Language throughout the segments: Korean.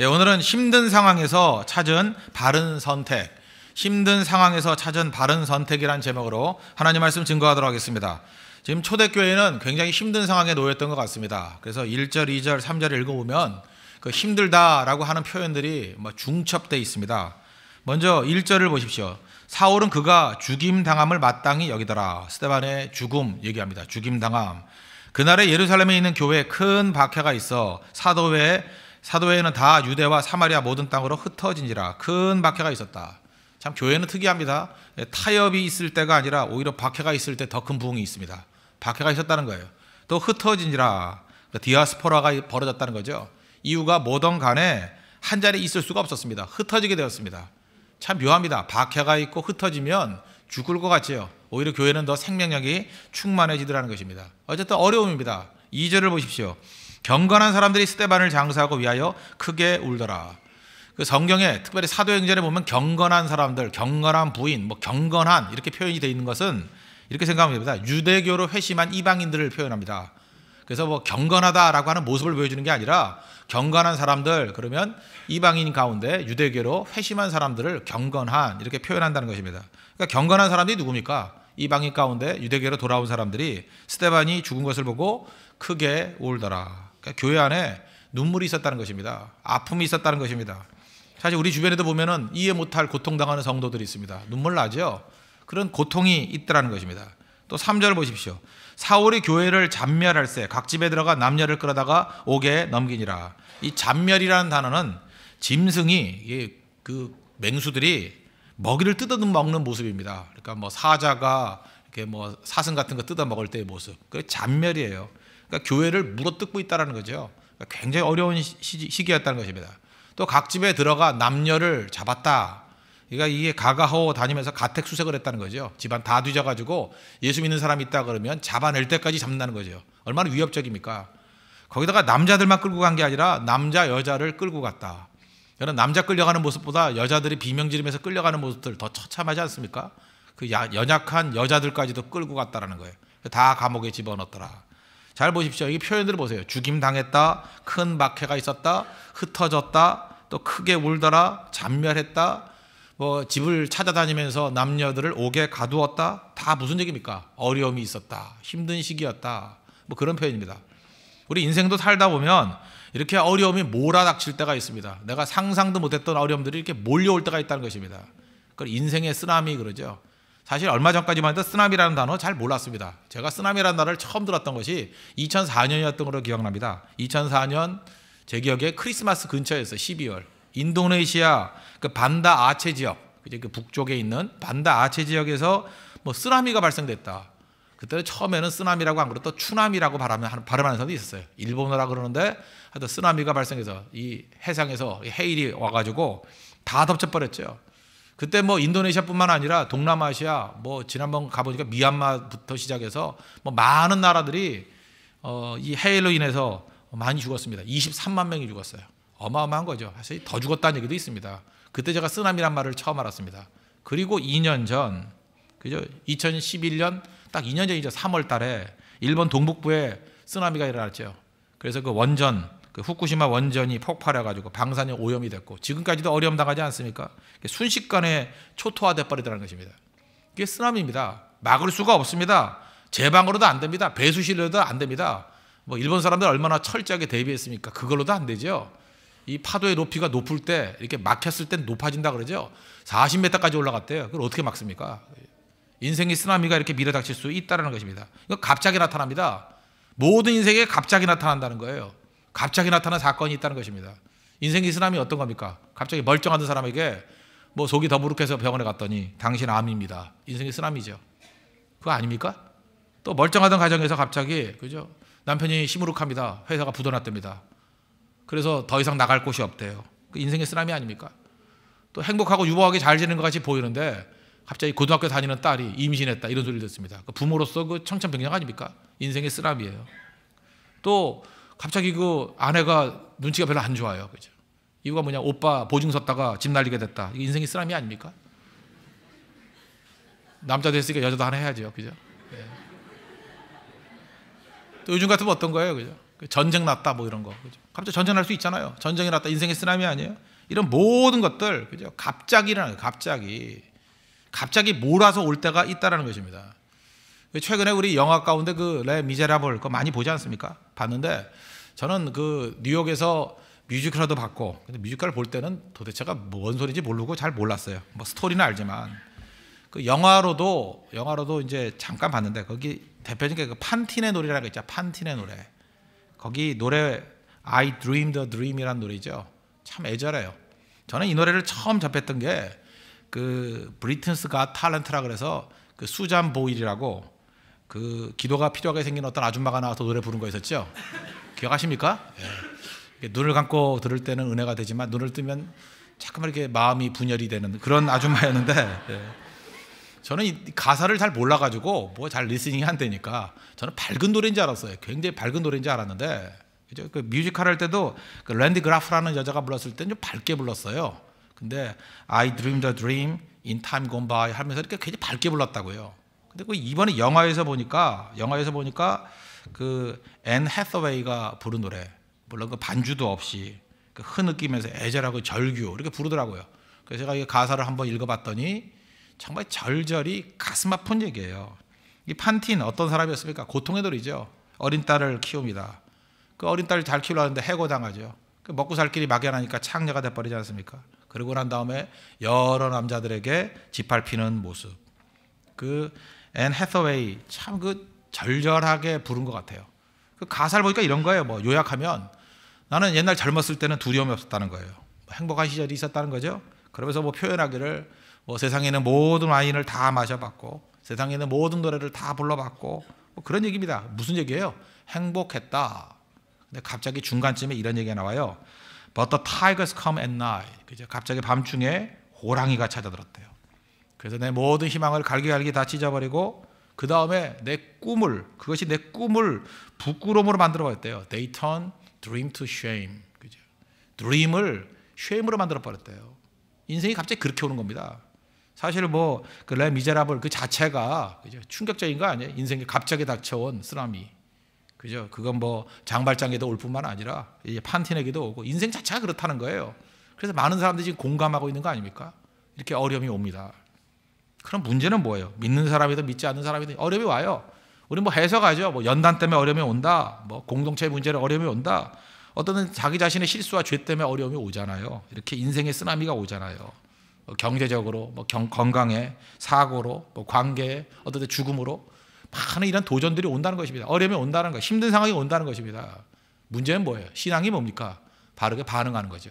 예, 오늘은 힘든 상황에서 찾은 바른 선택, 힘든 상황에서 찾은 바른 선택이라는 제목으로 하나님 말씀 증거하도록 하겠습니다. 지금 초대교회는 굉장히 힘든 상황에 놓였던 것 같습니다. 그래서 1절, 2절, 3절을 읽어보면 그 힘들다라고 하는 표현들이 중첩되어 있습니다. 먼저 1절을 보십시오. 사울은 그가 죽임당함을 마땅히 여기더라. 스데반의 죽음 얘기합니다. 죽임당함. 그날에 예루살렘에 있는 교회에 큰 박해가 있어 사도회에는 다 유대와 사마리아 모든 땅으로 흩어진지라. 큰 박해가 있었다. 참 교회는 특이합니다. 타협이 있을 때가 아니라 오히려 박해가 있을 때 더 큰 부흥이 있습니다. 박해가 있었다는 거예요. 또 흩어진지라. 디아스포라가 벌어졌다는 거죠. 이유가 뭐든 간에 한 자리에 있을 수가 없었습니다. 흩어지게 되었습니다. 참 묘합니다. 박해가 있고 흩어지면 죽을 것 같지요. 오히려 교회는 더 생명력이 충만해지더라는 것입니다. 어쨌든 어려움입니다. 2절을 보십시오. 경건한 사람들이 스데반을 장사하고 위하여 크게 울더라. 그 성경에 특별히 사도행전에 보면 경건한 사람들, 경건한 부인, 경건한 이렇게 표현이 되어 있는 것은 이렇게 생각하면 됩니다. 유대교로 회심한 이방인들을 표현합니다. 그래서 경건하다라고 하는 모습을 보여주는 게 아니라 경건한 사람들, 그러면 이방인 가운데 유대교로 회심한 사람들을 경건한 이렇게 표현한다는 것입니다. 그러니까 경건한 사람들이 누굽니까? 이방인 가운데 유대교로 돌아온 사람들이 스데반이 죽은 것을 보고 크게 울더라. 그러니까 교회 안에 눈물이 있었다는 것입니다. 아픔이 있었다는 것입니다. 사실 우리 주변에도 보면은 이해 못할 고통당하는 성도들이 있습니다. 눈물 나죠? 그런 고통이 있더라는 것입니다. 또 3절 보십시오. 사울이 교회를 잔멸할세 각 집에 들어가 남녀를 끌어다가 옥에 넘기니라. 이 잔멸이라는 단어는 짐승이 그 맹수들이 먹이를 뜯어 먹는 모습입니다. 그러니까 사자가 이렇게 사슴 같은 거 뜯어 먹을 때의 모습. 그게 잔멸이에요. 그러니까 교회를 물어뜯고 있다는 거죠. 그러니까 굉장히 어려운 시기였다는 것입니다. 또 각 집에 들어가 남녀를 잡았다. 그러니까 이게 가가호 다니면서 가택수색을 했다는 거죠. 집안 다 뒤져가지고 예수 믿는 사람이 있다 그러면 잡아낼 때까지 잡는다는 거죠. 얼마나 위협적입니까? 거기다가 남자들만 끌고 간 게 아니라 남자 여자를 끌고 갔다. 저는 남자 끌려가는 모습보다 여자들이 비명 지르면서 끌려가는 모습들 더 처참하지 않습니까? 그 연약한 여자들까지도 끌고 갔다라는 거예요. 다 감옥에 집어넣었더라. 잘 보십시오. 이 표현들을 보세요. 죽임당했다, 큰 박해가 있었다, 흩어졌다, 또 크게 울더라, 잔멸했다, 집을 찾아다니면서 남녀들을 옥에 가두었다. 다 무슨 얘기입니까? 어려움이 있었다, 힘든 시기였다, 그런 표현입니다. 우리 인생도 살다 보면 이렇게 어려움이 몰아닥칠 때가 있습니다. 내가 상상도 못했던 어려움들이 이렇게 몰려올 때가 있다는 것입니다. 그걸 인생의 쓰나미 그러죠. 사실 얼마 전까지만 해도 쓰나미라는 단어 잘 몰랐습니다. 제가 쓰나미라는 단어를 처음 들었던 것이 2004년이었던 걸로 기억납니다. 2004년 제 기억에 크리스마스 근처였어요. 12월. 인도네시아 그 반다 아체 지역, 그 북쪽에 있는 반다 아체 지역에서 쓰나미가 발생됐다. 그때는 처음에는 쓰나미라고 안 그러고 또 추나미라고 발음하는 사람도 있었어요. 일본어라 그러는데 하여튼 쓰나미가 발생해서 이 해상에서 해일이 와가지고 다 덮쳐버렸죠. 그때 인도네시아뿐만 아니라 동남아시아 지난번 가보니까 미얀마부터 시작해서 많은 나라들이 이 해일로 인해서 많이 죽었습니다. 23만 명이 죽었어요. 어마어마한 거죠. 사실 더 죽었다는 얘기도 있습니다. 그때 제가 쓰나미란 말을 처음 알았습니다. 그리고 2년 전, 그죠? 2011년 딱 2년 전이죠. 3월 달에 일본 동북부에 쓰나미가 일어났죠. 그래서 그 원전, 그 후쿠시마 원전이 폭발해가지고 방사능 오염이 됐고 지금까지도 어려움 당하지 않습니까? 순식간에 초토화돼 버리더라는 것입니다. 이게 쓰나미입니다. 막을 수가 없습니다. 제방으로도 안 됩니다. 배수실로도 안 됩니다. 일본 사람들 얼마나 철저하게 대비했습니까? 그걸로도 안 되죠. 이 파도의 높이가 높을 때 이렇게 막혔을 땐 높아진다 그러죠. 40m까지 올라갔대요. 그걸 어떻게 막습니까? 인생의 쓰나미가 이렇게 밀어닥칠 수 있다는 것입니다. 이거 갑자기 나타납니다. 모든 인생에 갑자기 나타난다는 거예요. 갑자기 나타난 사건이 있다는 것입니다. 인생의 쓰나미 어떤 겁니까? 갑자기 멀쩡하던 사람에게 속이 더부룩해서 병원에 갔더니 당신 암입니다. 인생의 쓰나미죠. 그거 아닙니까? 또 멀쩡하던 가정에서 갑자기 그죠? 남편이 시무룩합니다. 회사가 부도났답니다. 그래서 더 이상 나갈 곳이 없대요. 그 인생의 쓰나미 아닙니까? 또 행복하고 유복하게 잘 지내는 것 같이 보이는데 갑자기 고등학교 다니는 딸이 임신했다 이런 소리를 듣습니다. 그 부모로서 그 청천벽력 아닙니까? 인생의 쓰나미예요. 또 갑자기 그 아내가 눈치가 별로 안 좋아요. 그죠? 이유가 뭐냐? 오빠 보증 섰다가 집 날리게 됐다. 이게 인생의 쓰나미 아닙니까? 남자 됐으니까 여자도 하나 해야죠. 그죠? 네. 또 요즘 같으면 어떤 거예요? 그죠? 전쟁 났다 뭐 이런 거. 그죠? 갑자기 전쟁 날 수 있잖아요. 전쟁이 났다. 인생의 쓰나미 아니에요? 이런 모든 것들, 그죠? 갑자기 일어나요. 갑자기 몰아서 올 때가 있다라는 것입니다. 최근에 우리 영화 가운데 그 레 미제라블 그거 많이 보지 않습니까? 봤는데 저는 그 뉴욕에서 뮤지컬도 봤고, 근데 뮤지컬 볼 때는 도대체가 뭔 소리인지 모르고 잘 몰랐어요. 뭐 스토리는 알지만 그 영화로도 이제 잠깐 봤는데 거기 대표적인 그 판틴의 노래라는 거 있죠. 판틴의 노래. 거기 노래 I Dreamed a Dream이라는 노래죠. 참 애절해요. 저는 이 노래를 처음 접했던 게 그 브리튼스 갓 탤런트라 그래서 그 수잔 보일이라고 그 기도가 필요하게 생긴 어떤 아줌마가 나와서 노래 부른 거 있었죠. 기억하십니까? 예. 눈을 감고 들을 때는 은혜가 되지만 눈을 뜨면 자꾸만 이렇게 마음이 분열이 되는 그런 아줌마였는데 예. 저는 이 가사를 잘 몰라가지고 뭐 잘 리스닝이 안 되니까 저는 밝은 노래인 줄 알았어요. 굉장히 밝은 노래인 줄 알았는데 그죠? 그 뮤지컬 할 때도 그 랜디 그라프라는 여자가 불렀을 때는 좀 밝게 불렀어요. 근데 I dreamed a dream in time gone by 하면서 이렇게 굉장히 밝게 불렀다고요. 근데 그 이번에 영화에서 보니까 그 앤 해서웨이가 부른 노래, 물론 그 반주도 없이 그 흐느끼면서 애절하고 절규 이렇게 부르더라고요. 그래서 제가 이 가사를 한번 읽어봤더니 정말 절절히 가슴 아픈 얘기예요. 이 판틴 어떤 사람이었습니까? 고통의 돌이죠. 어린 딸을 키웁니다. 그 어린 딸을 잘 키우려는데 해고당하죠. 그 먹고 살 길이 막연하니까 창녀가 돼버리지 않습니까? 그러고 난 다음에 여러 남자들에게 짓밟히는 모습. 그 앤 해서웨이 참 그 절절하게 부른 것 같아요. 그 가사를 보니까 이런 거예요. 뭐 요약하면 나는 옛날 젊었을 때는 두려움이 없었다는 거예요. 행복한 시절이 있었다는 거죠. 그러면서 뭐 표현하기를 뭐 세상에 있는 모든 와인을 다 마셔봤고 세상에 있는 모든 노래를 다 불러봤고 뭐 그런 얘기입니다. 무슨 얘기예요? 행복했다. 근데 갑자기 중간쯤에 이런 얘기가 나와요. But the tigers come at night. 그죠? 갑자기 밤중에 호랑이가 찾아들었대요. 그래서 내 모든 희망을 갈기갈기 다 찢어버리고 그 다음에 그것이 내 꿈을 부끄러움으로 만들어버렸대요. They turn dream to shame. 그죠? dream을 shame으로 만들어버렸대요. 인생이 갑자기 그렇게 오는 겁니다. 사실 뭐 그 레 미제라블 그 자체가 그죠? 충격적인 거 아니에요? 인생에 갑자기 닥쳐온 쓰나미. 그죠? 그건 뭐 장발장에도 올 뿐만 아니라 이제 판틴에게도 오고 인생 자체가 그렇다는 거예요. 그래서 많은 사람들이 지금 공감하고 있는 거 아닙니까? 이렇게 어려움이 옵니다. 그럼 문제는 뭐예요? 믿는 사람이든 믿지 않는 사람이든 어려움이 와요. 우리 뭐 해석하죠. 뭐 연단 때문에 어려움이 온다. 뭐 공동체 문제로 어려움이 온다. 어떤 자기 자신의 실수와 죄 때문에 어려움이 오잖아요. 이렇게 인생의 쓰나미가 오잖아요. 경제적으로, 뭐 건강에, 사고로, 뭐 관계에, 어떤 죽음으로 많은 이런 도전들이 온다는 것입니다. 어려움이 온다는 것, 힘든 상황이 온다는 것입니다. 문제는 뭐예요? 신앙이 뭡니까? 바르게 반응하는 거죠.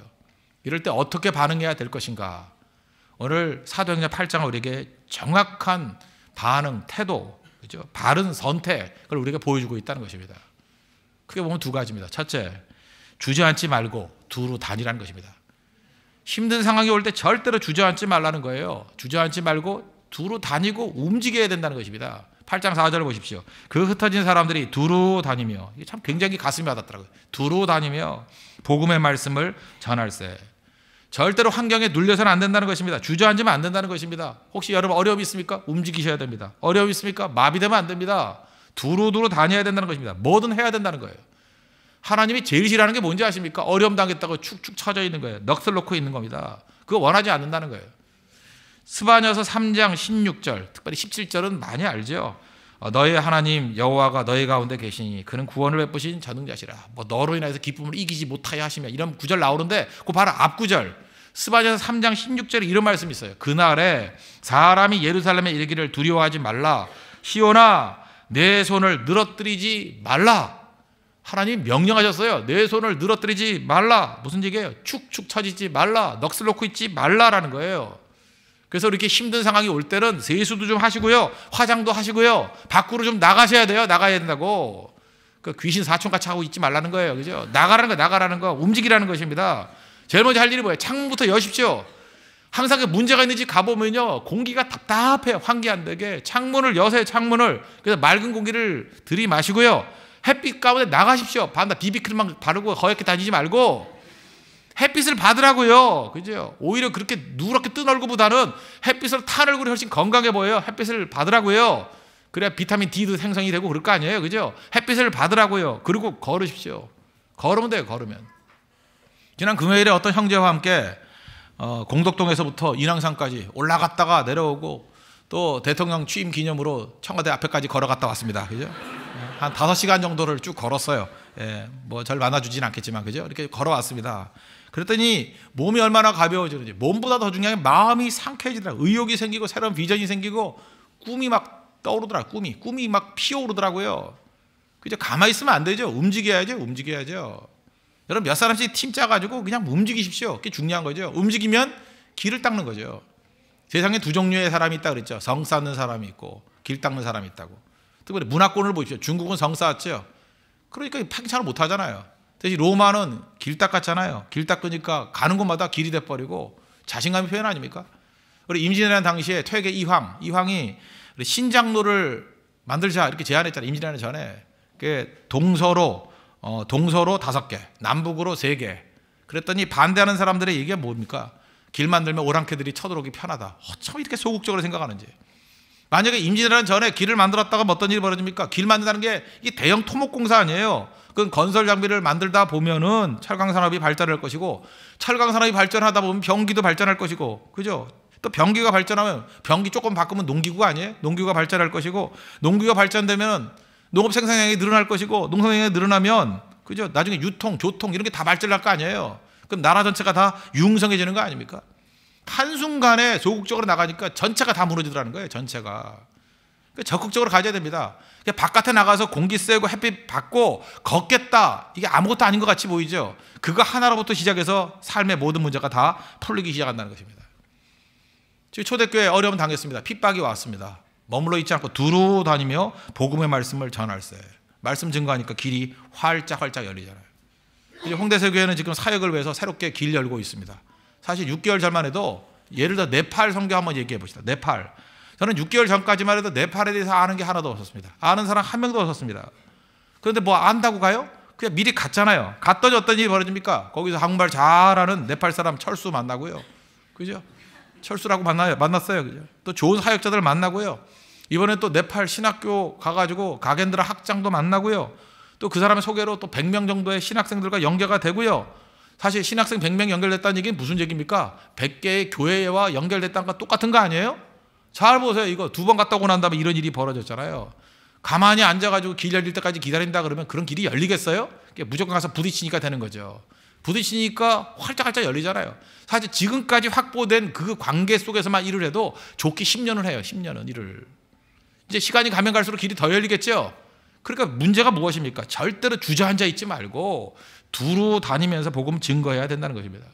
이럴 때 어떻게 반응해야 될 것인가? 오늘 사도행전 8장은 우리에게 정확한 반응, 태도, 그죠? 바른 선택을 우리에게 보여주고 있다는 것입니다. 크게 보면 두 가지입니다. 첫째, 주저앉지 말고 두루 다니라는 것입니다. 힘든 상황이 올 때 절대로 주저앉지 말라는 거예요. 주저앉지 말고 두루 다니고 움직여야 된다는 것입니다. 8장 4절을 보십시오. 그 흩어진 사람들이 두루 다니며, 이게 참 굉장히 가슴이 와닿더라고요. 두루 다니며 복음의 말씀을 전할세. 절대로 환경에 눌려서는 안 된다는 것입니다. 주저앉으면 안 된다는 것입니다. 혹시 여러분 어려움이 있습니까? 움직이셔야 됩니다. 어려움이 있습니까? 마비되면 안 됩니다. 두루두루 다녀야 된다는 것입니다. 뭐든 해야 된다는 거예요. 하나님이 제일 싫어하는 게 뭔지 아십니까? 어려움 당했다고 축축 처져 있는 거예요. 넋을 놓고 있는 겁니다. 그거 원하지 않는다는 거예요. 스바냐서 3장 16절, 특별히 17절은 많이 알죠. 너의 하나님 여호와가 너희 가운데 계시니 그는 구원을 베푸신 전능자시라. 뭐 너로 인해서 기쁨을 이기지 못하여 하시며, 이런 구절 나오는데 그 바로 앞 구절 스바냐서 3장 16절에 이런 말씀이 있어요. 그날에 사람이 예루살렘에 이르기를 두려워하지 말라. 시온아 내 손을 늘어뜨리지 말라. 하나님 명령하셨어요. 내 손을 늘어뜨리지 말라. 무슨 얘기예요? 축축 처지지 말라. 넋을 놓고 있지 말라라는 거예요. 그래서 이렇게 힘든 상황이 올 때는 세수도 좀 하시고요, 화장도 하시고요, 밖으로 좀 나가셔야 돼요. 나가야 된다고. 그 귀신 사촌같이 하고 있지 말라는 거예요. 그죠? 나가라는 거, 움직이라는 것입니다. 제일 먼저 할 일이 뭐예요? 창문부터 여십시오. 항상 그 문제가 있는 집 가보면요, 공기가 답답해요. 환기 안 되게. 창문을 여세요, 창문을. 그래서 맑은 공기를 들이마시고요, 햇빛 가운데 나가십시오. 비비크림만 바르고 거역게 다니지 말고 햇빛을 받으라고요. 그죠? 오히려 그렇게 누렇게 뜬 얼굴보다는 햇빛을 탄 얼굴이 훨씬 건강해 보여요. 햇빛을 받으라고요. 그래야 비타민 D도 생성이 되고 그럴 거 아니에요. 그죠? 햇빛을 받으라고요. 그리고 걸으십시오. 걸으면 돼요. 걸으면. 지난 금요일에 어떤 형제와 함께 공덕동에서부터 인왕산까지 올라갔다가 내려오고 또 대통령 취임 기념으로 청와대 앞에까지 걸어갔다 왔습니다. 그죠? 한 5시간 정도를 쭉 걸었어요. 예, 뭐 절 만나주진 않겠지만 그죠? 이렇게 걸어왔습니다. 그랬더니 몸이 얼마나 가벼워지는지, 몸보다 더 중요한 게 마음이 상쾌해지더라고요. 의욕이 생기고 새로운 비전이 생기고 꿈이 막 떠오르더라고요. 꿈이 막 피어오르더라고요. 그죠? 가만히 있으면 안 되죠. 움직여야죠. 여러분 몇 사람씩 팀 짜가지고 그냥 움직이십시오. 그게 중요한 거죠. 움직이면 길을 닦는 거죠. 세상에 두 종류의 사람이 있다 그랬죠. 성 쌓는 사람이 있고 길 닦는 사람이 있다고. 특별히 문화권을 보십시오. 중국은 성 쌓았죠. 그러니까 팽창을 못 하잖아요. 대신 로마는 길 닦았잖아요. 길 닦으니까 가는 곳마다 길이 돼버리고 자신감의 표현 아닙니까? 우리 임진왜란 당시에 퇴계 이황이 신장로를 만들자 이렇게 제안했잖아요. 임진왜란 전에. 동서로 5개, 남북으로 3개. 그랬더니 반대하는 사람들의 얘기가 뭡니까? 길 만들면 오랑캐들이 쳐들어오기 편하다. 어쩜 이렇게 소극적으로 생각하는지. 만약에 임진왜란 전에 길을 만들었다가 어떤 일이 벌어집니까? 길 만든다는 게 이 대형 토목공사 아니에요. 그건 건설 장비를 만들다 보면은 철강 산업이 발달할 것이고, 철강 산업이 발전하다 보면 병기도 발전할 것이고, 그죠? 또 병기가 발전하면 병기 조금 바꾸면 농기구가 아니에요? 농기구가 발전할 것이고, 농기구가 발전되면 농업 생산량이 늘어날 것이고, 농업 생산량이 늘어나면 그죠? 나중에 유통, 교통 이런 게 다 발전할 거 아니에요? 그럼 나라 전체가 다 융성해지는 거 아닙니까? 한순간에 소극적으로 나가니까 전체가 다 무너지더라는 거예요. 전체가. 적극적으로 가져야 됩니다. 바깥에 나가서 공기 쐬고 햇빛 받고 걷겠다. 이게 아무것도 아닌 것 같이 보이죠. 그거 하나로부터 시작해서 삶의 모든 문제가 다 풀리기 시작한다는 것입니다. 지금 초대교회에 어려움 당했습니다. 핍박이 왔습니다. 머물러 있지 않고 두루 다니며 복음의 말씀을 전할세. 말씀 증거하니까 길이 활짝 열리잖아요. 홍대세 교회는 지금 사역을 위해서 새롭게 길 열고 있습니다. 사실 6개월 전만 해도 예를 들어 네팔 선교 한번 얘기해 봅시다. 네팔. 저는 6개월 전까지만 해도 네팔에 대해서 아는 게 하나도 없었습니다. 아는 사람 한 명도 없었습니다. 그런데 뭐 안다고 가요? 그냥 미리 갔잖아요. 갔더니 어떤 일이 벌어집니까? 거기서 한국말 잘하는 네팔 사람 철수 만나고요. 그죠? 철수라고 만났어요. 그죠? 또 좋은 사역자들 만나고요. 이번에 또 네팔 신학교 가가지고 가겐드라 학장도 만나고요. 또 그 사람의 소개로 또 100명 정도의 신학생들과 연계가 되고요. 사실 신학생 100명 연결됐다는 얘기는 무슨 얘기입니까? 100개의 교회와 연결됐다는 거 똑같은 거 아니에요? 잘 보세요. 이거 2번 갔다 오고 난 다음에 이런 일이 벌어졌잖아요. 가만히 앉아가지고 길 열릴 때까지 기다린다 그러면 그런 길이 열리겠어요? 무조건 가서 부딪히니까 되는 거죠. 부딪히니까 활짝활짝 열리잖아요. 사실 지금까지 확보된 그 관계 속에서만 일을 해도 좋게 10년을 해요. 10년은 일을. 이제 시간이 가면 갈수록 길이 더 열리겠죠. 그러니까 문제가 무엇입니까? 절대로 주저앉아 있지 말고 두루 다니면서 복음 증거해야 된다는 것입니다.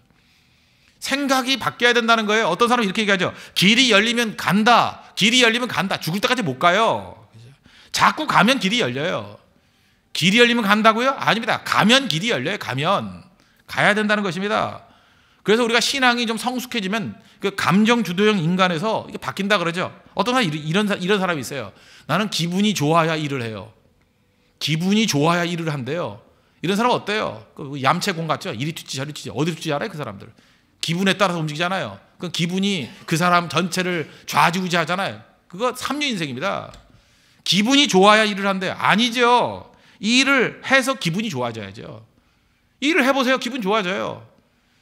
생각이 바뀌어야 된다는 거예요. 어떤 사람은 이렇게 얘기하죠. 길이 열리면 간다. 길이 열리면 간다. 죽을 때까지 못 가요. 자꾸 가면 길이 열려요. 길이 열리면 간다고요? 아닙니다. 가면 길이 열려요. 가야 된다는 것입니다. 그래서 우리가 신앙이 좀 성숙해지면 그 감정 주도형 인간에서 이게 바뀐다 그러죠. 어떤 사람이 이런 사람이 있어요. 나는 기분이 좋아야 일을 해요. 기분이 좋아야 일을 한대요. 이런 사람은 어때요? 그 얌체공 같죠? 이리 튀지 저리 튀지 어디로 튀지 알아요? 그 사람들. 기분에 따라서 움직이잖아요. 그 기분이 그 사람 전체를 좌지우지하잖아요. 그거 삼류 인생입니다. 기분이 좋아야 일을 한대요. 아니죠. 일을 해서 기분이 좋아져야죠. 일을 해보세요. 기분 좋아져요.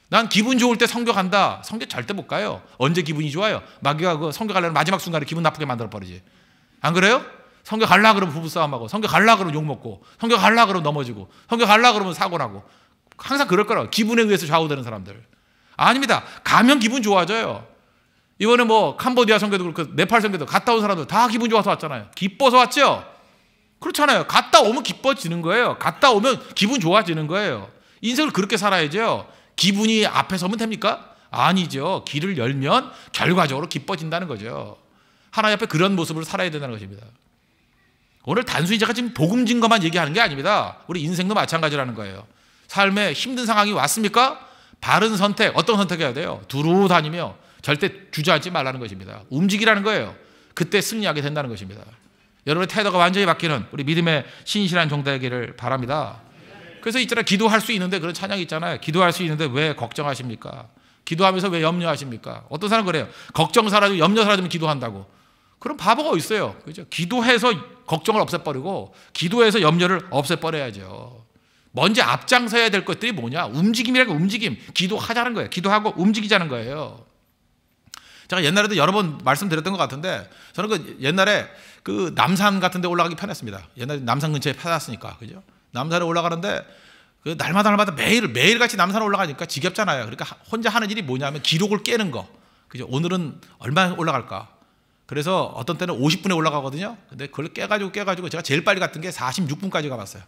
난 기분 좋을 때 성교 간다. 성교 절대 못 가요. 언제 기분이 좋아요? 마귀가 그 성교 가려는 마지막 순간에 기분 나쁘게 만들어 버리지. 안 그래요? 성교 갈라 그러면 부부싸움하고, 성교 갈라 그러면 욕먹고, 성교 갈라 그러면 넘어지고, 성교 갈라 그러면 사고나고. 항상 그럴 거라고. 기분에 의해서 좌우되는 사람들. 아닙니다. 가면 기분 좋아져요. 이번에 뭐 캄보디아 선교도 그렇고 네팔 선교도 갔다 온 사람들 다 기분 좋아서 왔잖아요. 기뻐서 왔죠? 그렇잖아요. 갔다 오면 기뻐지는 거예요. 갔다 오면 기분 좋아지는 거예요. 인생을 그렇게 살아야죠. 기분이 앞에 서면 됩니까? 아니죠. 길을 열면 결과적으로 기뻐진다는 거죠. 하나님 앞에 그런 모습으로 살아야 된다는 것입니다. 오늘 단순히 제가 지금 복음 증거만 얘기하는 게 아닙니다. 우리 인생도 마찬가지라는 거예요. 삶에 힘든 상황이 왔습니까? 바른 선택, 어떤 선택해야 돼요? 두루 다니며 절대 주저앉지 말라는 것입니다. 움직이라는 거예요. 그때 승리하게 된다는 것입니다. 여러분의 태도가 완전히 바뀌는 우리 믿음의 신실한 종되기를 바랍니다. 그래서 있잖아요. 기도할 수 있는데 그런 찬양이 있잖아요. 기도할 수 있는데 왜 걱정하십니까? 기도하면서 왜 염려하십니까? 어떤 사람은 그래요. 걱정 사라지고 염려 사라지면 기도한다고. 그런 바보가 어디 있어요? 그죠? 기도해서 걱정을 없애버리고 기도해서 염려를 없애버려야죠. 먼저 앞장서야 될 것들이 뭐냐? 움직임이라고, 움직임. 기도하자는 거예요. 기도하고 움직이자는 거예요. 제가 옛날에도 여러 번 말씀드렸던 것 같은데, 저는 그 옛날에 그 남산 같은 데 올라가기 편했습니다. 옛날에 남산 근처에 살았으니까. 그죠? 남산에 올라가는데 그 날마다 매일같이 남산에 올라가니까 지겹잖아요. 그러니까 혼자 하는 일이 뭐냐면 기록을 깨는 거. 그죠? 오늘은 얼마나 올라갈까? 그래서 어떤 때는 50분에 올라가거든요. 근데 그걸 깨가지고 제가 제일 빨리 갔던 게 46분까지 가봤어요.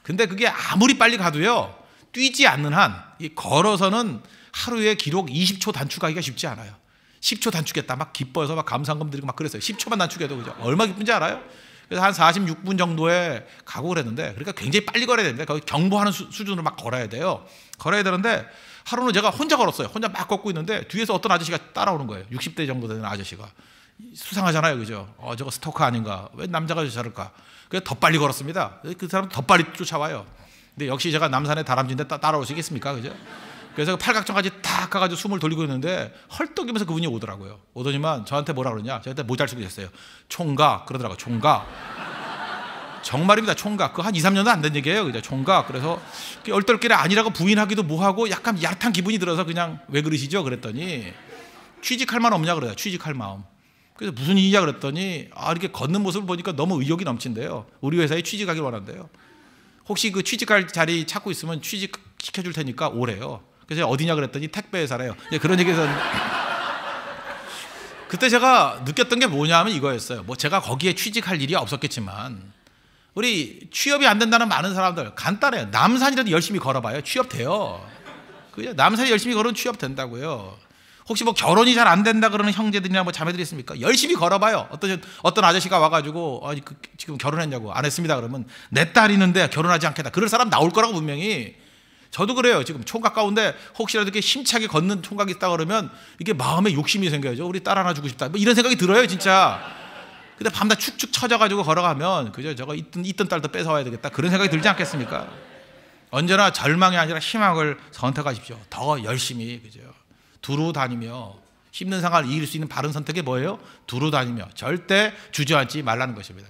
근데 그게 아무리 빨리 가도요, 뛰지 않는 한, 이 걸어서는 하루에 기록 20초 단축하기가 쉽지 않아요. 10초 단축했다 막 기뻐서 막 감사금 드리고 막 그랬어요. 10초만 단축해도. 그죠? 얼마 기쁜지 알아요? 그래서 한 46분 정도에 가고 그랬는데, 그러니까 굉장히 빨리 걸어야 되는데, 거기 경보하는 수준으로 막 걸어야 돼요. 걸어야 되는데 하루는 제가 혼자 걸었어요. 혼자 막 걷고 있는데 뒤에서 어떤 아저씨가 따라오는 거예요. 60대 정도 되는 아저씨가. 수상하잖아요. 그죠? 저거 스토커 아닌가? 왜 남자가 저럴까? 그래서 더 빨리 걸었습니다. 그 사람 더 빨리 쫓아와요. 근데 역시 제가 남산의 다람쥐인데 따라오시겠습니까? 그죠? 그래서 팔각정까지 딱 가가지고 숨을 돌리고 있는데 헐떡이면서 그분이 오더라고요. 오더니만 저한테 뭐라 그러냐? 저한테 모자를 쓰고 있었어요. 총각 그러더라고요. 총각. 정말입니다. 총각. 그거 한 2, 3년도 안 된 얘기예요. 그죠? 총각. 그래서 얼떨결에 아니라고 부인하기도 뭐하고 약간 야릇한 기분이 들어서 그냥 왜 그러시죠? 그랬더니 취직할 마음 없냐 그래요. 취직할 마음. 그래서 무슨 일이냐 그랬더니 이렇게 걷는 모습을 보니까 너무 의욕이 넘친대요. 우리 회사에 취직하길 원한대요. 혹시 그 취직할 자리 찾고 있으면 취직시켜줄 테니까 오래요. 그래서 어디냐 그랬더니 택배 회사래요. 그런 얘기에서 그때 제가 느꼈던 게 뭐냐면 이거였어요. 뭐 제가 거기에 취직할 일이 없었겠지만 우리 취업이 안 된다는 많은 사람들 간단해요. 남산이라도 열심히 걸어봐요. 취업돼요. 그죠? 남산이 열심히 걸으면 취업된다고요. 혹시 뭐 결혼이 잘 안 된다 그러는 형제들이나 뭐 자매들이 있습니까? 열심히 걸어봐요. 어떤 아저씨가 와가지고 지금 결혼했냐고. 안 했습니다. 그러면 내 딸 있는데 결혼하지 않겠다. 그럴 사람 나올 거라고 분명히. 저도 그래요. 지금 총각 가운데 혹시라도 이렇게 힘차게 걷는 총각이 있다 그러면 이게 마음에 욕심이 생겨야죠. 우리 딸 하나 주고 싶다. 뭐 이런 생각이 들어요, 진짜. 근데 밤낮 축축 처져가지고 걸어가면 그죠? 저거 있던 딸도 뺏어와야 되겠다. 그런 생각이 들지 않겠습니까? 언제나 절망이 아니라 희망을 선택하십시오. 더 열심히, 그죠? 두루 다니며 힘든 상황을 이길 수 있는 바른 선택이 뭐예요? 두루 다니며 절대 주저앉지 말라는 것입니다.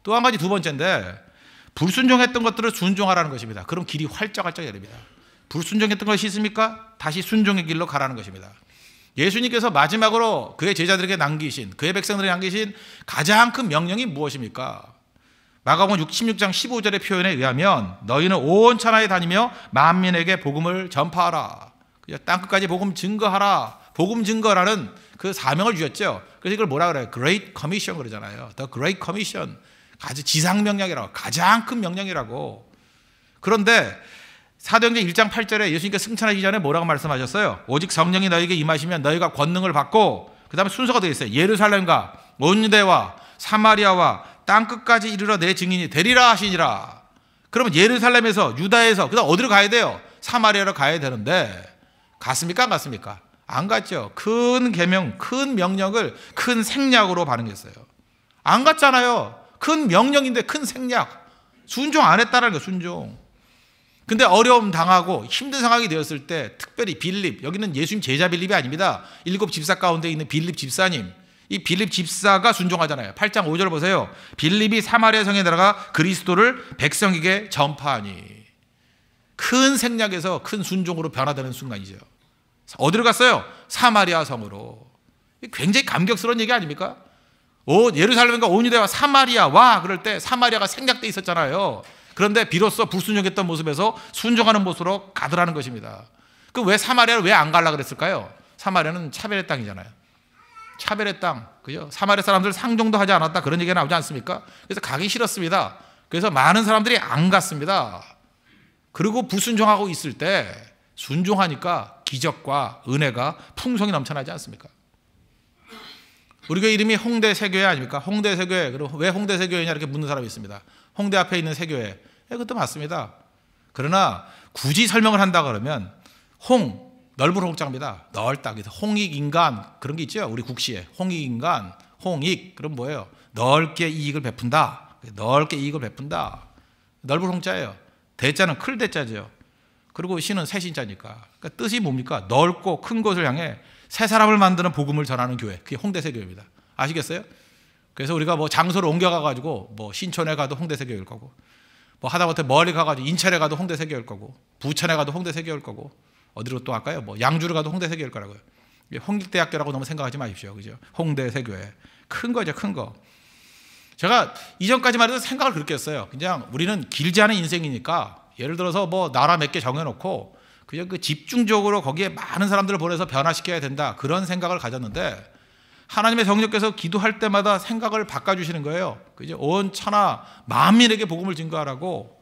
또 한 가지 두 번째인데 불순종했던 것들을 순종하라는 것입니다. 그럼 길이 활짝활짝 열립니다. 불순종했던 것이 있습니까? 다시 순종의 길로 가라는 것입니다. 예수님께서 마지막으로 그의 제자들에게 남기신, 그의 백성들에게 남기신 가장 큰 명령이 무엇입니까? 마가복음 16장 15절의 표현에 의하면 너희는 온 천하에 다니며 만민에게 복음을 전파하라. 땅끝까지 복음 증거하라. 복음 증거라는 그 사명을 주셨죠. 그래서 이걸 뭐라 그래요? Great Commission 그러잖아요. The Great Commission. 아주 지상명령이라고. 가장 큰 명령이라고. 그런데 사도행전 1장 8절에 예수님께서 승천하기 전에 뭐라고 말씀하셨어요? 오직 성령이 너희에게 임하시면 너희가 권능을 받고, 그 다음에 순서가 되어 있어요. 예루살렘과 온 유대와 사마리아와 땅끝까지 이르러 내 증인이 되리라 하시니라. 그러면 예루살렘에서 유다에서 그다음 어디로 가야 돼요? 사마리아로 가야 되는데 갔습니까? 안 갔습니까? 안 갔죠. 큰 계명, 큰 명령을 큰 생략으로 반응했어요. 안 갔잖아요. 큰 명령인데 큰 생략. 순종 안 했다는 거예요. 순종. 근데 어려움 당하고 힘든 상황이 되었을 때 특별히 빌립, 여기는 예수님 제자 빌립이 아닙니다. 7 집사 가운데 있는 빌립 집사님, 이 빌립 집사가 순종하잖아요. 8장 5절 보세요. 빌립이 사마리아 성에 들어가 그리스도를 백성에게 전파하니. 큰 생략에서 큰 순종으로 변화되는 순간이죠. 어디로 갔어요? 사마리아 성으로. 굉장히 감격스러운 얘기 아닙니까? 예루살렘과 온 유대와 사마리아 와 그럴 때 사마리아가 생략돼 있었잖아요. 그런데 비로소 불순종했던 모습에서 순종하는 모습으로 가더라는 것입니다. 그 왜 사마리아를 왜 안 가려고 그랬을까요? 사마리아는 차별의 땅이잖아요. 차별의 땅, 그죠? 사마리아 사람들 상종도 하지 않았다 그런 얘기가 나오지 않습니까? 그래서 가기 싫었습니다. 그래서 많은 사람들이 안 갔습니다. 그리고 불순종하고 있을 때 순종하니까 기적과 은혜가 풍성히 넘쳐나지 않습니까? 우리 교회 이름이 홍대 세교회 아닙니까? 홍대 세교회. 그리고 왜 홍대 세교회냐 이렇게 묻는 사람이 있습니다. 홍대 앞에 있는 세교회. 그것도 맞습니다. 그러나 굳이 설명을 한다 그러면 넓은 홍자입니다. 넓다. 그래서 홍익인간 그런 게 있죠. 우리 국시에 홍익인간, 홍익 그럼 뭐예요? 넓게 이익을 베푼다. 넓게 이익을 베푼다. 넓은 홍자예요. 대자는 클 대자죠. 그리고 신은 새 신자니까. 그러니까 뜻이 뭡니까? 넓고 큰 곳을 향해 새 사람을 만드는 복음을 전하는 교회. 그게 홍대 세교회입니다. 아시겠어요? 그래서 우리가 뭐 장소를 옮겨가가지고 뭐 신촌에 가도 홍대세교일 거고, 뭐 하다못해 멀리 가가지고 인천에 가도 홍대세교일 거고, 부천에 가도 홍대세교일 거고, 어디로 또 갈까요? 뭐 양주를 가도 홍대세교일 거라고요. 홍익대학교라고 너무 생각하지 마십시오. 그죠? 홍대세교회. 큰 거죠, 큰 거. 제가 이전까지만 해도 생각을 그렇게 했어요. 그냥 우리는 길지 않은 인생이니까 예를 들어서 뭐 나라 몇 개 정해놓고 그냥 그 집중적으로 거기에 많은 사람들을 보내서 변화시켜야 된다. 그런 생각을 가졌는데 하나님의 성령께서 기도할 때마다 생각을 바꿔주시는 거예요. 그죠? 온 천하 만민에게 복음을 증거하라고.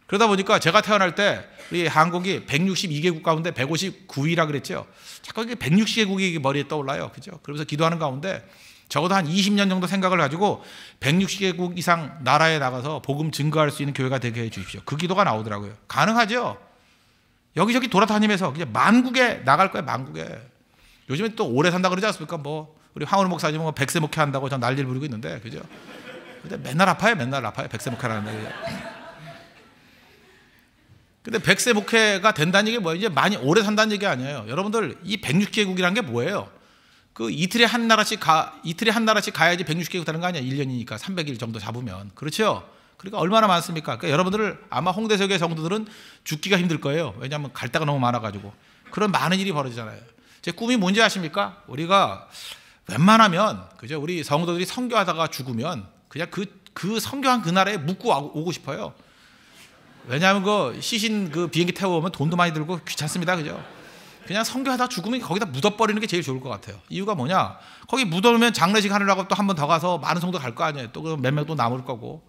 그러다 보니까 제가 태어날 때 우리 한국이 162개국 가운데 159위라 그랬죠. 자꾸 160개국이 머리에 떠올라요. 그죠? 그러면서 기도하는 가운데 적어도 한 20년 정도 생각을 가지고 160개국 이상 나라에 나가서 복음 증거할 수 있는 교회가 되게 해 주십시오. 그 기도가 나오더라고요. 가능하죠? 여기저기 돌아다니면서 그냥 만국에 나갈 거예요. 만국에. 요즘에 또 오래 산다 그러지 않습니까? 뭐 우리 황은우 목사님은 뭐 100세 목회 한다고 전 난리를 부리고 있는데, 그죠? 근데 맨날 아파요. 100세 목회라는데. 근데 100세 목회가 된다는 얘기 뭐예요? 이제 많이 오래 산다는 얘기 아니에요. 여러분들 이 160개국이라는 게 뭐예요? 그 이틀에 한 나라씩 가야지 160개국 되는 거 아니야? 1년이니까 300일 정도 잡으면. 그렇죠? 그러니까 얼마나 많습니까? 그러니까 여러분들을 아마 홍대석의 성도들은 죽기가 힘들 거예요. 왜냐하면 갈 데가 너무 많아가지고. 그런 많은 일이 벌어지잖아요. 제 꿈이 뭔지 아십니까? 우리가 웬만하면 그죠? 우리 성도들이 선교하다가 죽으면 그냥 그 선교한 그 나라에 묵고 오고 싶어요. 왜냐하면 그 시신 그 비행기 태워오면 돈도 많이 들고 귀찮습니다. 그죠? 그냥 선교하다 죽으면 거기다 묻어버리는 게 제일 좋을 것 같아요. 이유가 뭐냐? 거기 묻어놓으면 장례식 하느라고 또 한 번 더 가서 많은 성도 갈 거 아니에요. 또 몇 명 또 남을 거고.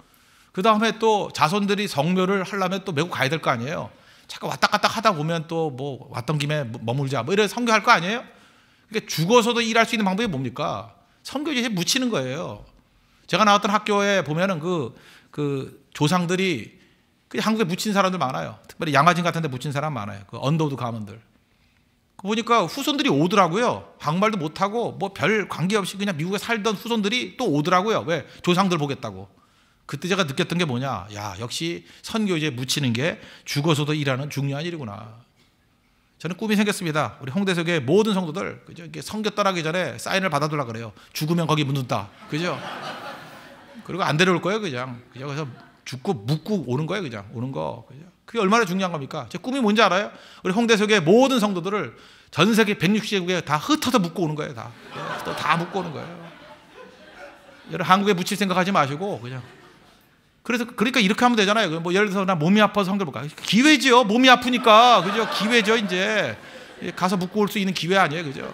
그 다음에 또 자손들이 성묘를 하려면 또 외국 가야 될 거 아니에요. 잠깐 왔다 갔다 하다 보면 또 뭐 왔던 김에 머물자 뭐 이래 선교할 거 아니에요. 그러니까 죽어서도 일할 수 있는 방법이 뭡니까? 선교지에 묻히는 거예요. 제가 나왔던 학교에 보면은 그 조상들이 그 한국에 묻힌 사람들 많아요. 특별히 양화진 같은 데 묻힌 사람 많아요. 그 언더우드 가문들. 보니까 후손들이 오더라고요. 한국말도 못하고 뭐 별 관계없이 그냥 미국에 살던 후손들이 또 오더라고요. 왜? 조상들 보겠다고. 그때 제가 느꼈던 게 뭐냐? 야, 역시 선교지에 묻히는 게 죽어서도 일하는 중요한 일이구나. 저는 꿈이 생겼습니다. 우리 홍대석의 모든 성도들, 그죠? 이게 선교 떠나기 전에 사인을 받아두려 그래요. 죽으면 거기 묻는다. 그죠? 그리고 안 데려올 거예요, 그냥. 그래서 죽고 묻고 오는 거예요, 그냥. 오는 거. 그죠? 그게 얼마나 중요한 겁니까? 제 꿈이 뭔지 알아요? 우리 홍대석의 모든 성도들을 전 세계 160개국에 다 흩어서 묻고 오는 거예요, 다. 다 묻고 오는 거예요. 여러분, 한국에 묻힐 생각하지 마시고, 그냥. 그러니까 이렇게 하면 되잖아요. 뭐 예를 들어서 나 몸이 아파서 성교 볼까? 기회죠. 몸이 아프니까. 그죠? 기회죠, 이제. 가서 묻고 올 수 있는 기회 아니에요. 그죠?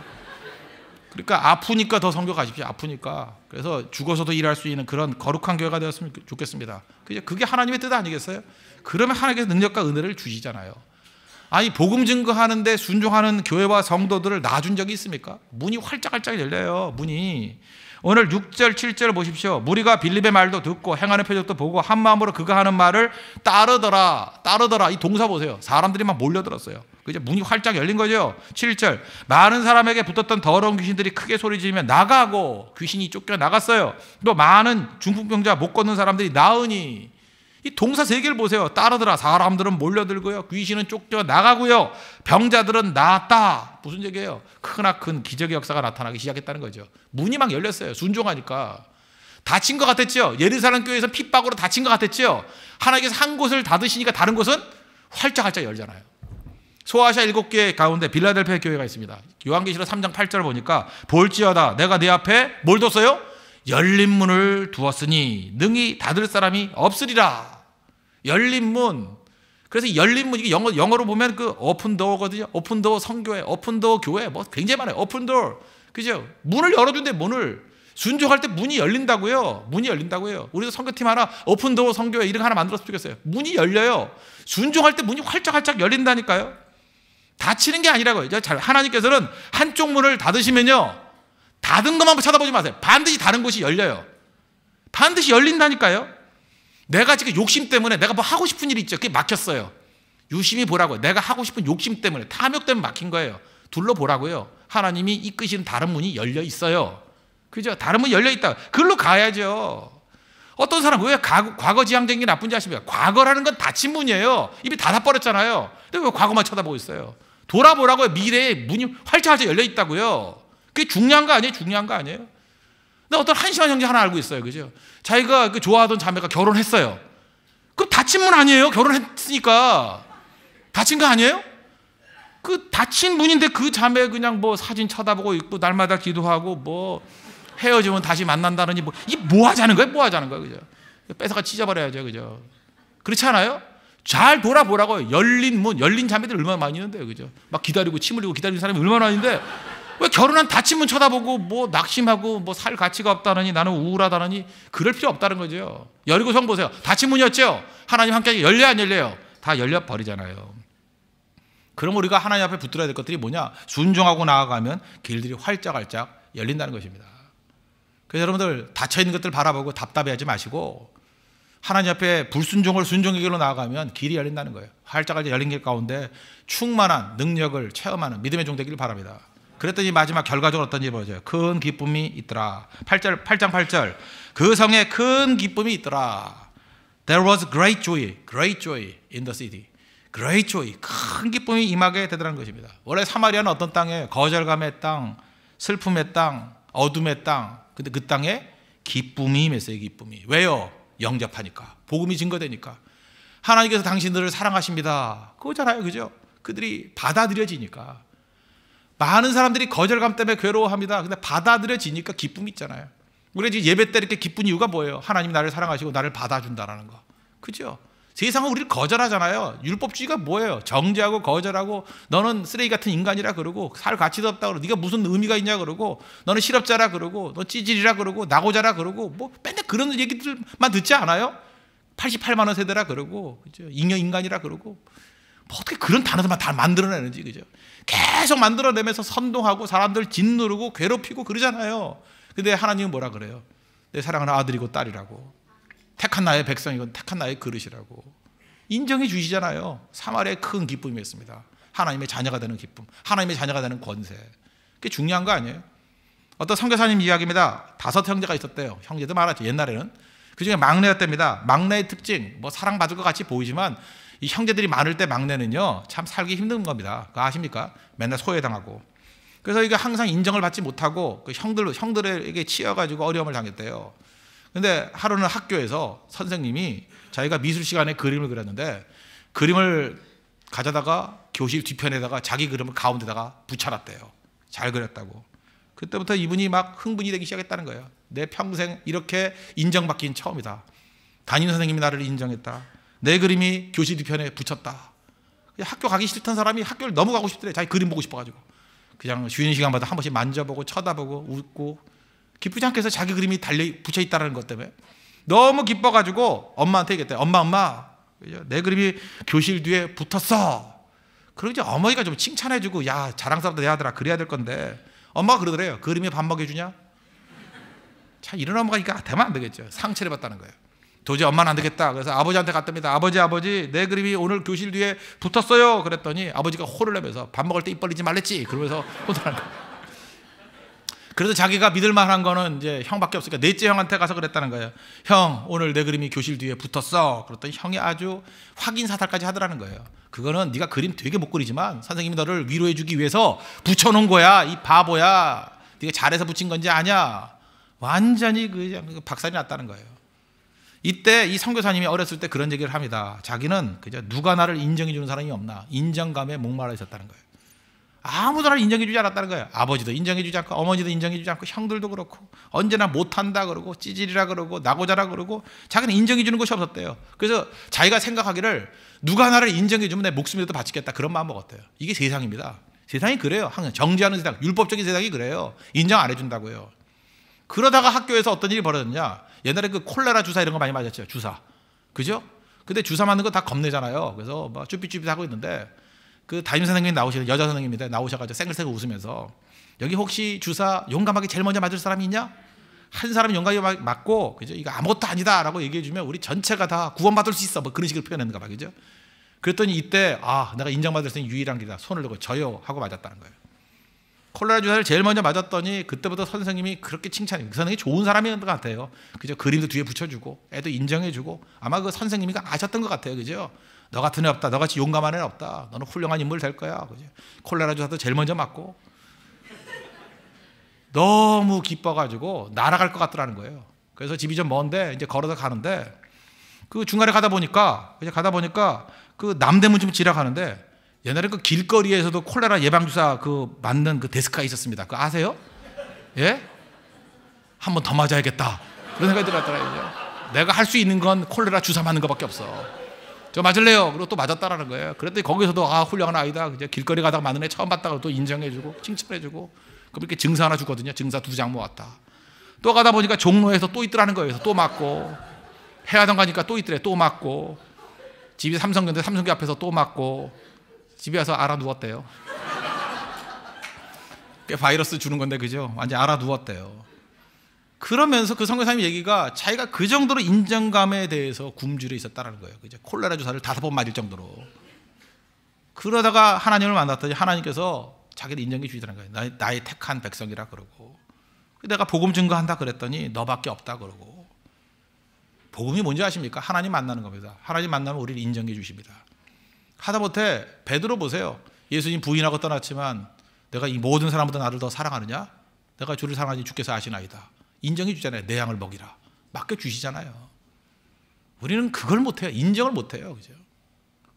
그러니까 아프니까 더 선교 가십시오. 아프니까. 그래서 죽어서도 일할 수 있는 그런 거룩한 교회가 되었으면 좋겠습니다. 그게 하나님의 뜻 아니겠어요? 그러면 하나님께서 능력과 은혜를 주시잖아요. 아니 복음 증거하는데 순종하는 교회와 성도들을 놔준 적이 있습니까? 문이 활짝활짝 열려요. 문이. 오늘 6절 7절 보십시오. 무리가 빌립의 말도 듣고 행하는 표적도 보고 한 마음으로 그가 하는 말을 따르더라. 이 동사 보세요. 사람들이 막 몰려들었어요. 그죠? 문이 활짝 열린 거죠. 7절 많은 사람에게 붙었던 더러운 귀신들이 크게 소리 지르며 나가고 귀신이 쫓겨나갔어요. 또 많은 중풍병자 못 걷는 사람들이 나으니. 이 동사 세 개를 보세요. 따르더라. 사람들은 몰려들고요. 귀신은 쫓겨나가고요. 병자들은 나았다. 무슨 얘기예요? 크나큰 기적의 역사가 나타나기 시작했다는 거죠. 문이 막 열렸어요. 순종하니까. 닫힌 것 같았죠. 예루살렘 교회에서 핍박으로 닫힌 것 같았죠. 하나님께서 한 곳을 닫으시니까 다른 곳은 활짝활짝 열잖아요. 소아시아 7개 가운데 빌라델피아 교회가 있습니다. 요한계시록 3장 8절을 보니까 볼지어다 내가 내 앞에 뭘 뒀어요? 열린 문을 두었으니 능히 닫을 사람이 없으리라. 열린 문. 그래서 열린 문, 이게 영어로 보면 그 오픈 도어거든요. 오픈 도어 성교회, 오픈 도어 교회, 뭐 굉장히 많아요. 오픈 도어. 그죠? 문을 열어준대, 문을. 순종할 때 문이 열린다고요. 문이 열린다고요. 우리도 선교팀 하나, 오픈 도어 성교회 이런 거 하나 만들었으면 좋겠어요. 문이 열려요. 순종할 때 문이 활짝활짝 열린다니까요. 닫히는 게 아니라고요. 하나님께서는 한쪽 문을 닫으시면요. 닫은 것만 쳐다보지 마세요. 반드시 다른 곳이 열려요. 반드시 열린다니까요. 내가 지금 욕심 때문에 내가 뭐 하고 싶은 일이 있죠. 그게 막혔어요. 유심히 보라고요. 내가 하고 싶은 욕심 때문에, 탐욕 때문에 막힌 거예요. 둘러보라고요. 하나님이 이끄시는 다른 문이 열려 있어요. 그죠? 다른 문이 열려 있다. 그걸로 가야죠. 어떤 사람 왜 과거 지향적인 게 나쁜지 아십니까? 과거라는 건 닫힌 문이에요. 입이 닫아버렸잖아요. 근데 왜 과거만 쳐다보고 있어요? 돌아보라고요. 미래에 문이 활짝활짝 열려 있다고요. 그게 중요한 거 아니에요? 중요한 거 아니에요? 근데 어떤 한심한 형제 하나 알고 있어요. 그죠? 자기가 그 좋아하던 자매가 결혼했어요. 그럼 다친 문 아니에요? 결혼했으니까. 다친 거 아니에요? 그 다친 문인데 그 자매 그냥 뭐 사진 쳐다보고 있고 날마다 기도하고 뭐 헤어지면 다시 만난다느니 뭐 이게 뭐 하자는 거예요? 뭐 하자는 거예요? 그죠? 뺏어가 찢어버려야죠. 그죠? 그렇지 않아요? 잘 돌아보라고요. 열린 문, 열린 자매들 얼마나 많이 있는데요. 그죠? 막 기다리고 침 흘리고 기다리는 사람이 얼마나 많은데 왜 결혼한 다친 문 쳐다보고 뭐 낙심하고 뭐 살 가치가 없다느니 나는 우울하다느니 그럴 필요 없다는 거죠. 여리고성 보세요. 다친 문이었죠? 하나님 함께 열려야 안 열려요? 다 열려버리잖아요. 그럼 우리가 하나님 앞에 붙들어야 될 것들이 뭐냐? 순종하고 나아가면 길들이 활짝활짝 열린다는 것입니다. 그래서 여러분들 닫혀있는 것들 바라보고 답답해하지 마시고 하나님 앞에 불순종을 순종의 길로 나아가면 길이 열린다는 거예요. 활짝활짝 열린 길 가운데 충만한 능력을 체험하는 믿음의 종 되기를 바랍니다. 그랬더니 마지막 결과적으로 어떤 일이 벌어져요? 큰 기쁨이 있더라. 8장 8절 그 성에 큰 기쁨이 있더라. There was great joy in the city. Great joy, 큰 기쁨이 임하게 되더라는 것입니다. 원래 사마리아는 어떤 땅에 거절감의 땅, 슬픔의 땅, 어둠의 땅. 근데 그 땅에 기쁨이 임했어요. 기쁨이. 왜요? 영접하니까. 복음이 증거되니까. 하나님께서 당신들을 사랑하십니다. 그거잖아요. 그죠? 그들이 받아들여지니까. 많은 사람들이 거절감 때문에 괴로워합니다. 근데 받아들여지니까 기쁨이 있잖아요. 우리가 지금 예배 때 이렇게 기쁜 이유가 뭐예요? 하나님이 나를 사랑하시고 나를 받아준다는 거. 그죠? 세상은 우리를 거절하잖아요. 율법주의가 뭐예요? 정죄하고 거절하고 너는 쓰레기 같은 인간이라 그러고 살 가치도 없다 그러고 네가 무슨 의미가 있냐 그러고 너는 실업자라 그러고 너 찌질이라 그러고 나고자라 그러고 뭐 맨날 그런 얘기들만 듣지 않아요? 88만 원 세대라 그러고 그죠? 잉여 인간이라 그러고 뭐 어떻게 그런 단어들만 다 만들어내는지 그죠? 계속 만들어내면서 선동하고 사람들 짓누르고 괴롭히고 그러잖아요. 근데 하나님은 뭐라 그래요? 내 사랑하는 아들이고 딸이라고. 택한 나의 백성이고 택한 나의 그릇이라고 인정해 주시잖아요. 사마리아의 큰 기쁨이었습니다. 하나님의 자녀가 되는 기쁨, 하나님의 자녀가 되는 권세. 그게 중요한 거 아니에요? 어떤 선교사님 이야기입니다. 5 형제가 있었대요. 형제도 많았죠. 옛날에는. 그중에 막내였답니다. 막내의 특징, 뭐 사랑받을 것 같이 보이지만 이 형제들이 많을 때 막내는요 참 살기 힘든 겁니다. 그거 아십니까? 맨날 소외당하고. 그래서 이게 항상 인정을 받지 못하고 그 형들에게 치여가지고 어려움을 당했대요. 근데 하루는 학교에서 선생님이 자기가 미술 시간에 그림을 그렸는데 그림을 가져다가 교실 뒤편에다가 자기 그림을 가운데다가 붙여놨대요. 잘 그렸다고. 그때부터 이분이 막 흥분이 되기 시작했다는 거예요. 내 평생 이렇게 인정받긴 처음이다. 담임 선생님이 나를 인정했다. 내 그림이 교실 뒤편에 붙였다. 학교 가기 싫던 사람이 학교를 넘어가고 싶더래. 자기 그림 보고 싶어가지고. 그냥 쉬는 시간마다 한 번씩 만져보고 쳐다보고 웃고 기쁘지 않게 해서 자기 그림이 붙여있다는 것 때문에 너무 기뻐가지고 엄마한테 얘기했대요. 엄마 내 그림이 교실 뒤에 붙었어. 그러고 이제 어머니가 좀 칭찬해주고 야 자랑스럽다 내 아들아 그래야 될 건데 엄마가 그러더래요. 그림에 밥 먹여주냐? 참 이런 엄마가 되면 안 되겠죠. 상처를 받다는 거예요. 도저히 엄마는 안 되겠다. 그래서 아버지한테 갔답니다. 아버지 내 그림이 오늘 교실 뒤에 붙었어요. 그랬더니 아버지가 호를 내면서 밥 먹을 때 입 벌리지 말랬지. 그러면서 혼나는 거예요. 그래도 자기가 믿을 만한 거는 이제 형밖에 없으니까 넷째 형한테 가서 그랬다는 거예요. 형 오늘 내 그림이 교실 뒤에 붙었어. 그랬더니 형이 아주 확인 사살까지 하더라는 거예요. 그거는 네가 그림 되게 못 그리지만 선생님이 너를 위로해 주기 위해서 붙여놓은 거야. 이 바보야. 네가 잘해서 붙인 건지 아냐. 완전히 그 박살이 났다는 거예요. 이때 이 선교사님이 어렸을 때 그런 얘기를 합니다. 자기는 그저 누가 나를 인정해 주는 사람이 없나 인정감에 목말라 있었다는 거예요. 아무도 나를 인정해 주지 않았다는 거예요. 아버지도 인정해 주지 않고 어머니도 인정해 주지 않고 형들도 그렇고 언제나 못한다 그러고 찌질이라 그러고 나고자라 그러고 자기는 인정해 주는 것이 없었대요. 그래서 자기가 생각하기를 누가 나를 인정해 주면 내 목숨이라도 바치겠다 그런 마음 먹었대요. 이게 세상입니다. 세상이 그래요. 항상 정죄하는 세상, 율법적인 세상이 그래요. 인정 안 해준다고요. 그러다가 학교에서 어떤 일이 벌어졌냐. 옛날에 그 콜레라 주사 이런 거 많이 맞았죠. 주사. 그죠? 근데 주사 맞는 거 다 겁내잖아요. 그래서 막 쭈삣쭈삣 하고 있는데 그 담임 선생님이 나오시는 여자 선생님인데 나오셔가지고 생글생글 웃으면서 여기 혹시 주사 용감하게 제일 먼저 맞을 사람이 있냐? 한 사람이 용감하게 맞고 그죠? 이거 아무것도 아니다라고 얘기해주면 우리 전체가 다 구원받을 수 있어. 뭐 그런 식으로 표현했는가 봐, 그죠? 그랬더니 이때 내가 인정받을 수 있는 유일한 길이다. 손을 들고 저요 하고 맞았다는 거예요. 콜레라 주사를 제일 먼저 맞았더니 그때부터 선생님이 그렇게 칭찬해요. 그 선생님이 좋은 사람이었던 것 같아요. 그죠? 그림도 뒤에 붙여주고 애도 인정해주고 아마 그 선생님이 아셨던 것 같아요, 그죠? 너 같은 애 없다. 너같이 용감한 애 없다. 너는 훌륭한 인물 될 거야. 그죠? 콜레라 주사도 제일 먼저 맞고 너무 기뻐가지고 날아갈 것 같더라는 거예요. 그래서 집이 좀 먼데 이제 걸어서 가는데 그 중간에 가다 보니까 그 남대문 좀 지나가는데 옛날에 그 길거리에서도 콜레라 예방주사 그 맞는 그 데스크가 있었습니다. 그거 아세요? 예? 한 번 더 맞아야겠다. 그런 생각이 들었더라고요. 내가 할 수 있는 건 콜레라 주사 맞는 것밖에 없어. 저 맞을래요. 그리고 또 맞았다라는 거예요. 그랬더니 거기서도 훌륭한 아이다. 그죠? 길거리 가다가 맞는 애 처음 봤다고 또 인정해주고 칭찬해주고 그럼 이렇게 증서 하나 주거든요. 증서 2장 모았다. 또 가다 보니까 종로에서 또 있더라는 거예요. 그래서 또 맞고 해화동 가니까 또 있더래. 또 맞고 집이 삼성인데 삼성기 앞에서 또 맞고 집에 와서 알아 누웠대요. 바이러스 주는 건데 그죠? 완전 알아 누웠대요. 그러면서 그 선교사님 얘기가 자기가 그 정도로 인정감에 대해서 굶주려 있었다는 거예요. 그죠? 콜레라 주사를 5번 맞을 정도로. 그러다가 하나님을 만났더니 하나님께서 자기를 인정해 주시더라는 거예요. 나의 택한 백성이라 그러고. 내가 복음 증거한다 그랬더니 너밖에 없다 그러고. 복음이 뭔지 아십니까? 하나님 만나는 겁니다. 하나님 만나면 우리를 인정해 주십니다. 하다못해 베드로 보세요. 예수님 부인하고 떠났지만 내가 이 모든 사람보다 나를 더 사랑하느냐? 내가 주를 사랑하니 주께서 아시나이다. 인정해 주잖아요. 내 양을 먹이라. 맡겨주시잖아요. 우리는 그걸 못해요. 인정을 못해요. 그죠?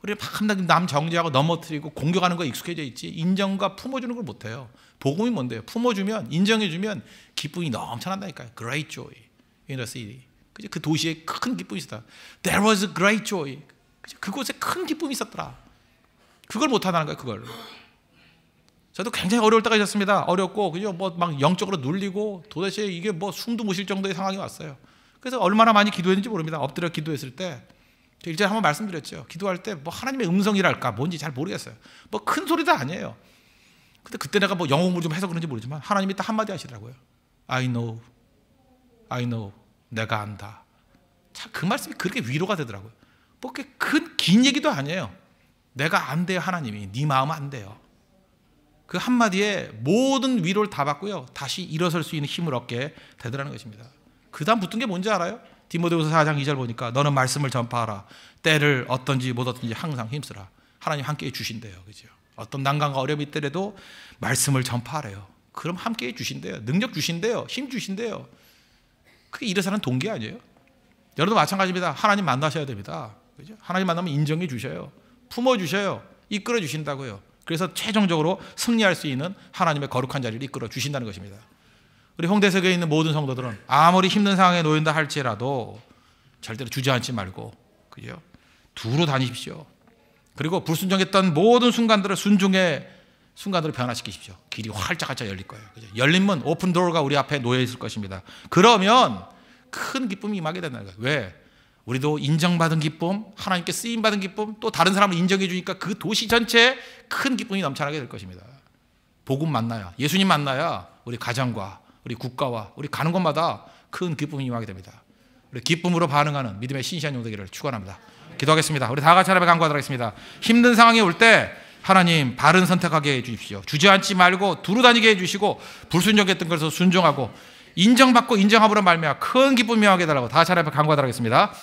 우리는 막 남 정죄하고 넘어뜨리고 공격하는 거에 익숙해져 있지 인정과 품어주는 걸 못해요. 복음이 뭔데요? 품어주면 인정해주면 기쁨이 넘쳐난다니까요. Great joy in the city. 그죠? 그 도시에 큰 기쁨이 있었다. There was a great joy. 그죠? 그곳에 큰 기쁨이 있었더라. 그걸 못하다는 거예요. 그걸. 저도 굉장히 어려울 때가 있었습니다. 어렵고 그죠? 뭐 막 영적으로 눌리고 도대체 이게 뭐 숨도 못 쉴 정도의 상황이 왔어요. 그래서 얼마나 많이 기도했는지 모릅니다. 엎드려 기도했을 때 일전에 한번 말씀드렸죠. 기도할 때 뭐 하나님의 음성이랄까 뭔지 잘 모르겠어요. 뭐 큰 소리도 아니에요. 근데 그때 내가 뭐 영어 공부를 좀 해서 그런지 모르지만 하나님이 딱 한마디 하시더라고요. I know. 내가 안다. 참 그 말씀이 그렇게 위로가 되더라고요. 뭐 그렇게 긴 얘기도 아니에요. 내가 안 돼요. 하나님이. 네 마음 안 돼요. 그 한마디에 모든 위로를 다 받고요. 다시 일어설 수 있는 힘을 얻게 되더라는 것입니다. 그 다음 붙은 게 뭔지 알아요? 디모데후서 4장 2절 보니까 너는 말씀을 전파하라. 때를 어떤지 못 어떤지 항상 힘쓰라. 하나님 함께해 주신대요. 그죠? 어떤 난관과 어려움이 있더라도 말씀을 전파하래요. 그럼 함께해 주신대요. 능력 주신대요. 힘 주신대요. 그게 일에 사는 동기 아니에요? 여러분도 마찬가지입니다. 하나님 만나셔야 됩니다. 그죠? 하나님 만나면 인정해 주셔요. 품어 주셔요. 이끌어 주신다고요. 그래서 최종적으로 승리할 수 있는 하나님의 거룩한 자리를 이끌어 주신다는 것입니다. 우리 홍대석에 있는 모든 성도들은 아무리 힘든 상황에 놓인다 할지라도 절대로 주저앉지 말고 그죠? 두루 다니십시오. 그리고 불순종했던 모든 순간들을 순종의 순간으로 변화시키십시오. 길이 활짝활짝 열릴 거예요. 그죠? 열린 문, 오픈 도어가 우리 앞에 놓여 있을 것입니다. 그러면 큰 기쁨이 임하게 된다는 거예요. 왜? 우리도 인정받은 기쁨, 하나님께 쓰임받은 기쁨, 또 다른 사람을 인정해 주니까 그 도시 전체에 큰 기쁨이 넘쳐나게 될 것입니다. 복음 만나야, 예수님 만나야 우리 가정과 우리 국가와 우리 가는 곳마다 큰 기쁨이 임하게 됩니다. 우리 기쁨으로 반응하는 믿음의 신실한 종 되기를 축원합니다. 기도하겠습니다. 우리 다 같이 하나님께 간구하도록 하겠습니다. 힘든 상황이 올 때 하나님 바른 선택하게 해주십시오. 주저앉지 말고 두루 다니게 해주시고 불순종했던 것에서 순종하고 인정받고 인정함으로 말미암아 큰 기쁨이 임하게 해달라고 다 같이 하나님께 간구하도록 하겠습니다.